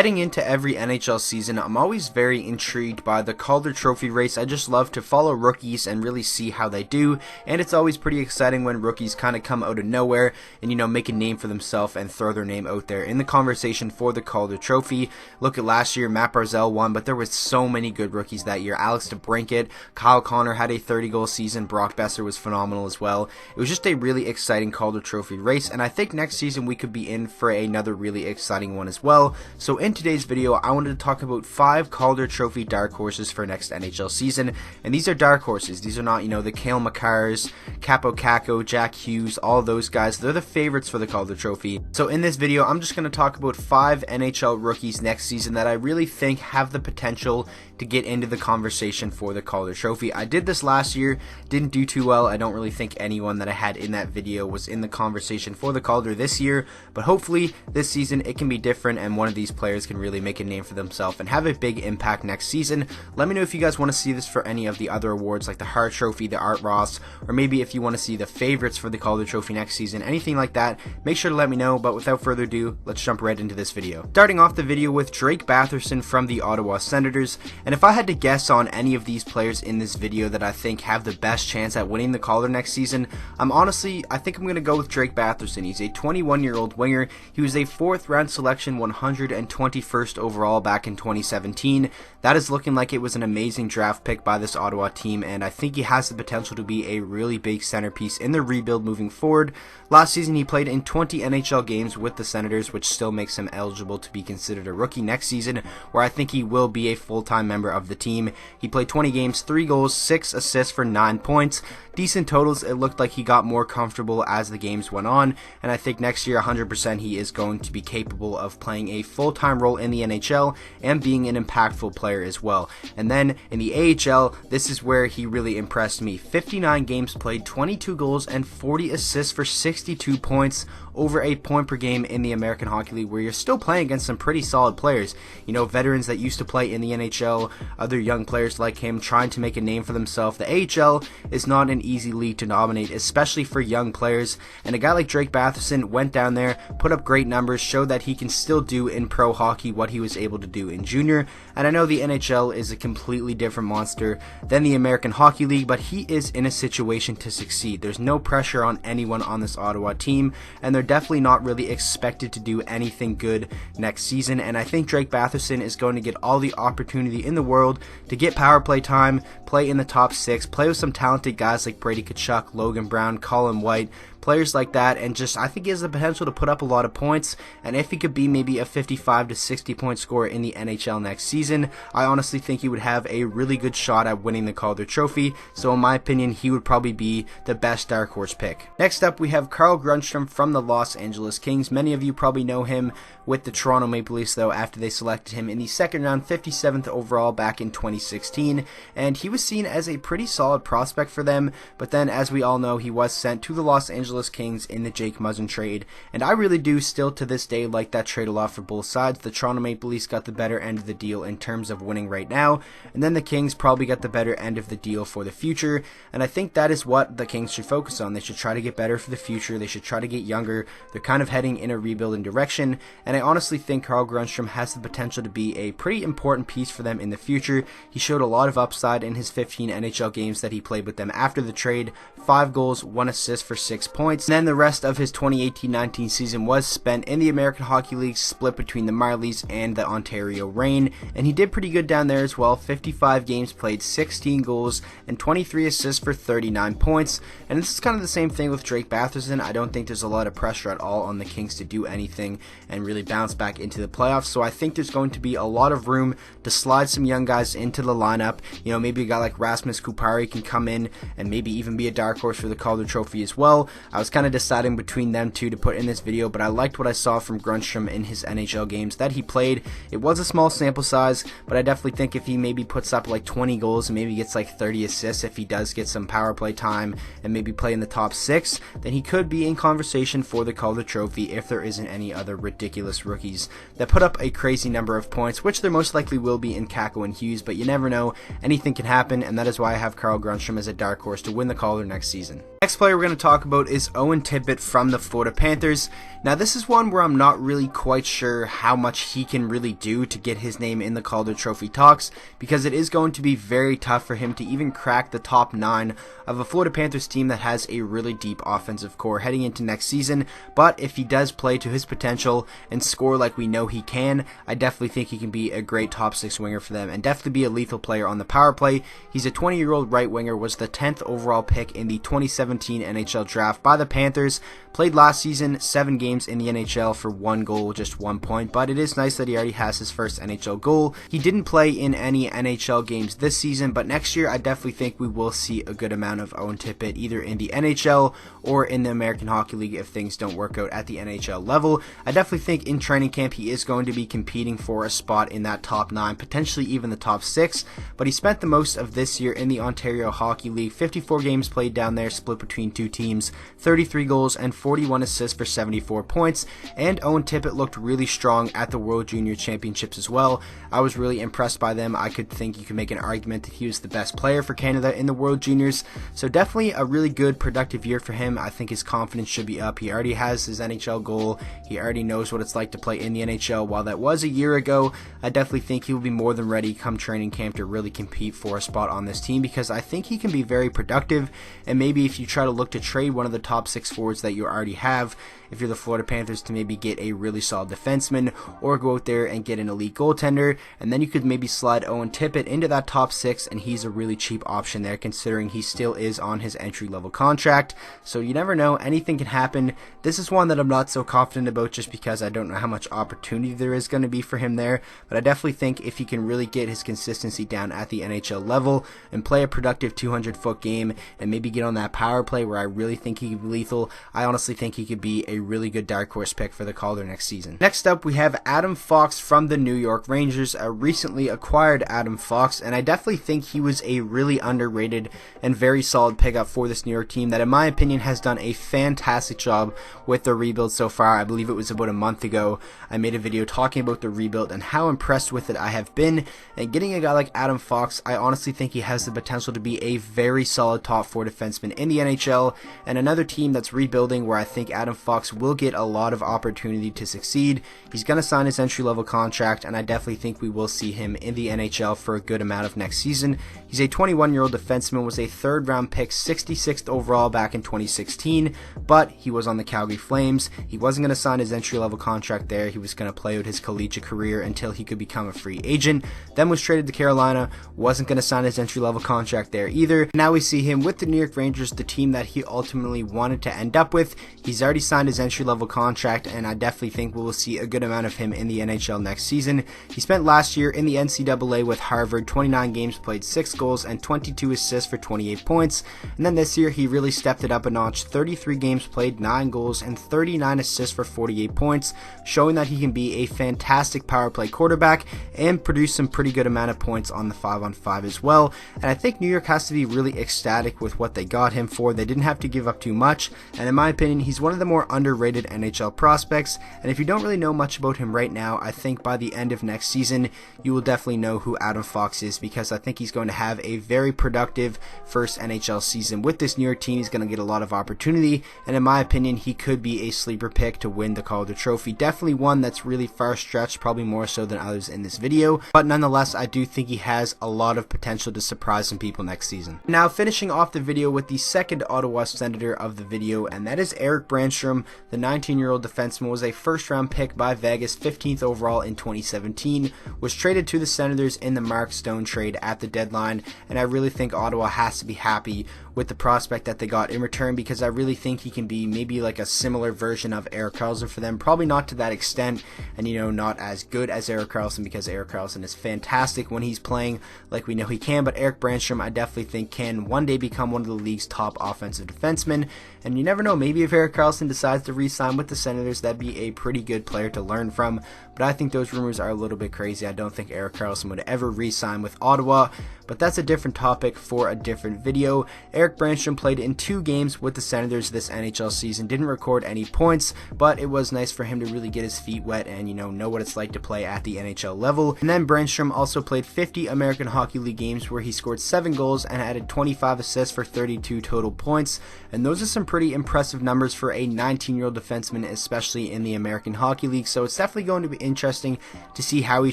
Heading into every NHL season, I'm always very intrigued by the Calder Trophy race. I just love to follow rookies and really see how they do, and it's always pretty exciting when rookies kind of come out of nowhere and, make a name for themselves and throw their name out there in the conversation for the Calder Trophy. Look at last year, Matt Barzal won, but there was so many good rookies that year. Alex DeBrincat, Kyle Connor had a 30-goal season, Brock Besser was phenomenal as well. It was just a really exciting Calder Trophy race, and I think next season we could be in for another really exciting one as well. So in today's video, I wanted to talk about 5 Calder Trophy dark horses for next NHL season, and these are dark horses. These are not, the Cale Makars, Capo Caco, Jack Hughes, all those guys. They're the favorites for the Calder Trophy. So in this video, I'm just going to talk about 5 NHL rookies next season that I really think have the potential to get into the conversation for the Calder Trophy. I did this last year, didn't do too well. I don't really think anyone that I had in that video was in the conversation for the Calder this year, but hopefully this season it can be different and one of these players can really make a name for themselves and have a big impact next season. Let me know if you guys want to see this for any of the other awards like the Hart Trophy, the Art Ross, or maybe if you want to see the favorites for the Calder Trophy next season, anything like that, make sure to let me know. But without further ado, let's jump right into this video. Starting off the video with Drake Batherson from the Ottawa Senators, and if I had to guess on any of these players in this video that I think have the best chance at winning the Calder next season, I think I'm going to go with Drake Batherson. He's a 21-year-old winger. He was a 4th round selection, 121st overall back in 2017. That is looking like it was an amazing draft pick by this Ottawa team, and I think he has the potential to be a really big centerpiece in the rebuild moving forward. Last season he played in 20 NHL games with the Senators, which still makes him eligible to be considered a rookie next season, where I think he will be a full-time member of the team. He played 20 games, 3 goals, 6 assists for 9 points. Decent totals. It looked like he got more comfortable as the games went on, and I think next year 100% he is going to be capable of playing a full-time role in the NHL and being an impactful player as well. And then in the AHL, this is where he really impressed me. 59 games played, 22 goals, and 40 assists for 62 points, over a point per game in the American Hockey League, where you're still playing against some pretty solid players. Veterans that used to play in the NHL, other young players like him trying to make a name for themselves. The AHL is not an easy league to dominate, especially for young players, and a guy like Drake Batherson went down there, put up great numbers, showed that he can still do in pro hockey what he was able to do in junior. And I know the NHL is a completely different monster than the American Hockey League, but he is in a situation to succeed. There's no pressure on anyone on this Ottawa team, and they're definitely not really expected to do anything good next season. And I think Drake Batherson is going to get all the opportunity in the world to get power play time, play in the top 6, play with some talented guys like Brady Tkachuk, Logan Brown, Colin White, players like that, and I think he has the potential to put up a lot of points. And if he could be maybe a 55 to 60 point scorer in the NHL next season, I honestly think he would have a really good shot at winning the Calder Trophy. So in my opinion, he would probably be the best dark horse pick. Next up, we have Carl Grundstrom from the Los Angeles Kings. Many of you probably know him with the Toronto Maple Leafs, though, after they selected him in the 2nd round, 57th overall back in 2016, and he was seen as a pretty solid prospect for them. But then, as we all know, he was sent to the Los Angeles Kings in the Jake Muzzin trade, and I really do still to this day like that trade a lot for both sides. The Toronto Maple Leafs got the better end of the deal in terms of winning right now, and then the Kings probably got the better end of the deal for the future, and I think that is what the Kings should focus on. They should try to get better for the future. They should try to get younger. They're kind of heading in a rebuilding direction, and I honestly think Carl Grundstrom has the potential to be a pretty important piece for them in the future. He showed a lot of upside in his 15 NHL games that he played with them after the trade. 5 goals, 1 assist for 6 points. And then the rest of his 2018-19 season was spent in the American Hockey League, split between the Marlies and the Ontario Reign, and he did pretty good down there as well. 55 games played, 16 goals, and 23 assists for 39 points. And this is kind of the same thing with Drake Batherson. I don't think there's a lot of pressure at all on the Kings to do anything and really bounce back into the playoffs, so I think there's going to be a lot of room to slide some young guys into the lineup. Maybe a guy like Rasmus Kupari can come in and maybe even be a dark horse for the Calder Trophy as well. I was kind of deciding between them two to put in this video, but I liked what I saw from Grundstrom in his NHL games that he played. It was a small sample size, but I definitely think if he maybe puts up like 20 goals and maybe gets like 30 assists, if he does get some power play time and maybe play in the top 6, then he could be in conversation for the Calder Trophy if there isn't any other ridiculous rookies that put up a crazy number of points, which there most likely will be in Caco and Hughes, but you never know. Anything can happen, and that is why I have Carl Grundstrom as a dark horse to win the Calder next season. Next player we're going to talk about is is Owen Tippett from the Florida Panthers. Now this is one where I'm not really quite sure how much he can really do to get his name in the Calder Trophy talks, because it is going to be very tough for him to even crack the top 9 of a Florida Panthers team that has a really deep offensive core heading into next season. But if he does play to his potential and score like we know he can, I definitely think he can be a great top 6 winger for them and definitely be a lethal player on the power play. He's a 20-year-old right winger, was the 10th overall pick in the 2017 NHL draft by the Panthers, played last season 7 games in the NHL for 1 goal, just 1 point, but it is nice that he already has his first NHL goal. He didn't play in any NHL games this season, but next year I definitely think we will see a good amount of Owen Tippett either in the NHL or in the American Hockey League if things don't work out at the NHL level. I definitely think in training camp he is going to be competing for a spot in that top 9, potentially even the top 6, but he spent the most of this year in the Ontario Hockey League, 54 games played down there, split between 2 teams, 33 goals and 41 assists for 74 points, and Owen Tippett looked really strong at the World Junior Championships as well. I was really impressed by them. I could think you could make an argument that he was the best player for Canada in the World Juniors, so definitely a really good productive year for him. I think his confidence should be up. He already has his NHL goal. He already knows what it's like to play in the NHL. While that was a year ago, I definitely think he will be more than ready come training camp to really compete for a spot on this team, because I think he can be very productive. And maybe if you try to look to trade one of the top 6 forwards that you already have, if you're the Florida Panthers, to maybe get a really solid defenseman or go out there and get an elite goaltender, and then you could maybe slide Owen Tippett into that top 6, and he's a really cheap option there considering he still is on his entry-level contract. So you never know, anything can happen. This is one that I'm not so confident about just because I don't know how much opportunity there is going to be for him there, but I definitely think if he can really get his consistency down at the NHL level and play a productive 200-foot game and maybe get on that power play where I really think he could be lethal, I honestly think he could be a really good dark horse pick for the Calder next season. Next up, we have Adam Fox from the New York Rangers, a recently acquired Adam Fox, and I definitely think he was a really underrated and very solid pickup for this New York team that in my opinion has done a fantastic job with the rebuild so far. I believe it was about a month ago I made a video talking about the rebuild and how impressed with it I have been, and getting a guy like Adam Fox, I honestly think he has the potential to be a very solid top 4 defenseman in the NHL, and another team that's rebuilding where I think Adam Fox will get a lot of opportunity to succeed. He's going to sign his entry-level contract, and I definitely think we will see him in the NHL for a good amount of next season. He's a 21-year-old defenseman, was a 3rd round pick, 66th overall back in 2016, but he was on the Calgary Flames. He wasn't going to sign his entry-level contract there. He was going to play out his collegiate career until he could become a free agent, then was traded to Carolina, wasn't going to sign his entry-level contract there either. Now we see him with the New York Rangers, the team that he ultimately wanted to end up with. He's already signed his entry-level contract, and I definitely think we will see a good amount of him in the NHL next season. He spent last year in the NCAA with Harvard, 29 games played, 6 goals and 22 assists for 28 points, and then this year he really stepped it up a notch, 33 games played, 9 goals and 39 assists for 48 points, showing that he can be a fantastic power play quarterback and produce some pretty good amount of points on the 5-on-5 as well. And I think New York has to be really ecstatic with what they got him for. They didn't have to give up too much, and in my opinion he's one of the more underrated NHL prospects, and if you don't really know much about him right now, I think by the end of next season you will definitely know who Adam Fox is, because I think he's going to have a very productive first NHL season with this New York team. He's going to get a lot of opportunity, and in my opinion he could be a sleeper pick to win the Calder Trophy. Definitely one that's really far stretched, probably more so than others in this video, but nonetheless I do think he has a lot of potential to surprise some people next season. Now finishing off the video with the second Ottawa Senator of the video, and that is Erik Brannstrom. The 19-year-old defenseman was a 1st round pick by Vegas, 15th overall in 2017, was traded to the Senators in the Mark Stone trade at the deadline, and I really think Ottawa has to be happy with the prospect that they got in return, because I really think he can be maybe like a similar version of Erik Karlsson for them, probably not to that extent, and not as good as Erik Karlsson, because Erik Karlsson is fantastic when he's playing like we know he can, but Erik Brannstrom I definitely think can one day become one of the league's top offensive defensemen, and you never know, maybe if Erik Karlsson decides to re-sign with the Senators, that'd be a pretty good player to learn from, but I think those rumors are a little bit crazy. I don't think Erik Karlsson would ever re-sign with Ottawa, but that's a different topic for a different video. Erik Erik Brannstrom played in 2 games with the Senators this NHL season, didn't record any points, but it was nice for him to really get his feet wet and know what it's like to play at the NHL level. And then Brannstrom also played 50 American Hockey League games where he scored 7 goals and added 25 assists for 32 total points, and those are some pretty impressive numbers for a 19-year-old defenseman, especially in the American Hockey League. So it's definitely going to be interesting to see how he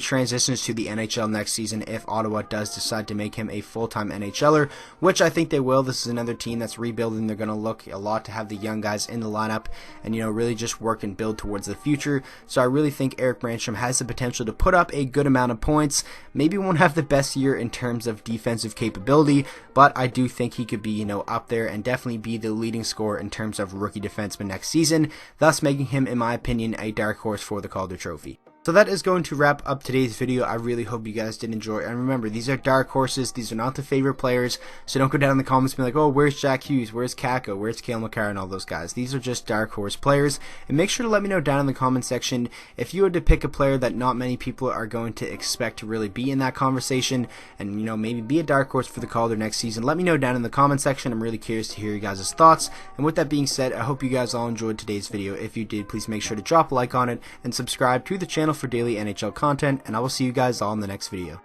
transitions to the NHL next season if Ottawa does decide to make him a full-time NHLer, which I think they will. This is another team that's rebuilding. They're going to look a lot to have the young guys in the lineup and really just work and build towards the future. So I really think Erik Brannstrom has the potential to put up a good amount of points. Maybe won't have the best year in terms of defensive capability, but I do think he could be up there and definitely be the leading scorer in terms of rookie defenseman next season, thus making him, in my opinion, a dark horse for the Calder Trophy. So that is going to wrap up today's video. I really hope you guys did enjoy. And remember, these are dark horses. These are not the favorite players. So don't go down in the comments and be like, oh, where's Jack Hughes? Where's Kako? Where's Cale Makar and all those guys? These are just dark horse players. And make sure to let me know down in the comment section if you had to pick a player that not many people are going to expect to really be in that conversation and, maybe be a dark horse for the Calder next season. Let me know down in the comment section. I'm really curious to hear you guys' thoughts. And with that being said, I hope you guys all enjoyed today's video. If you did, please make sure to drop a like on it and subscribe to the channel for daily NHL content, and I will see you guys all in the next video.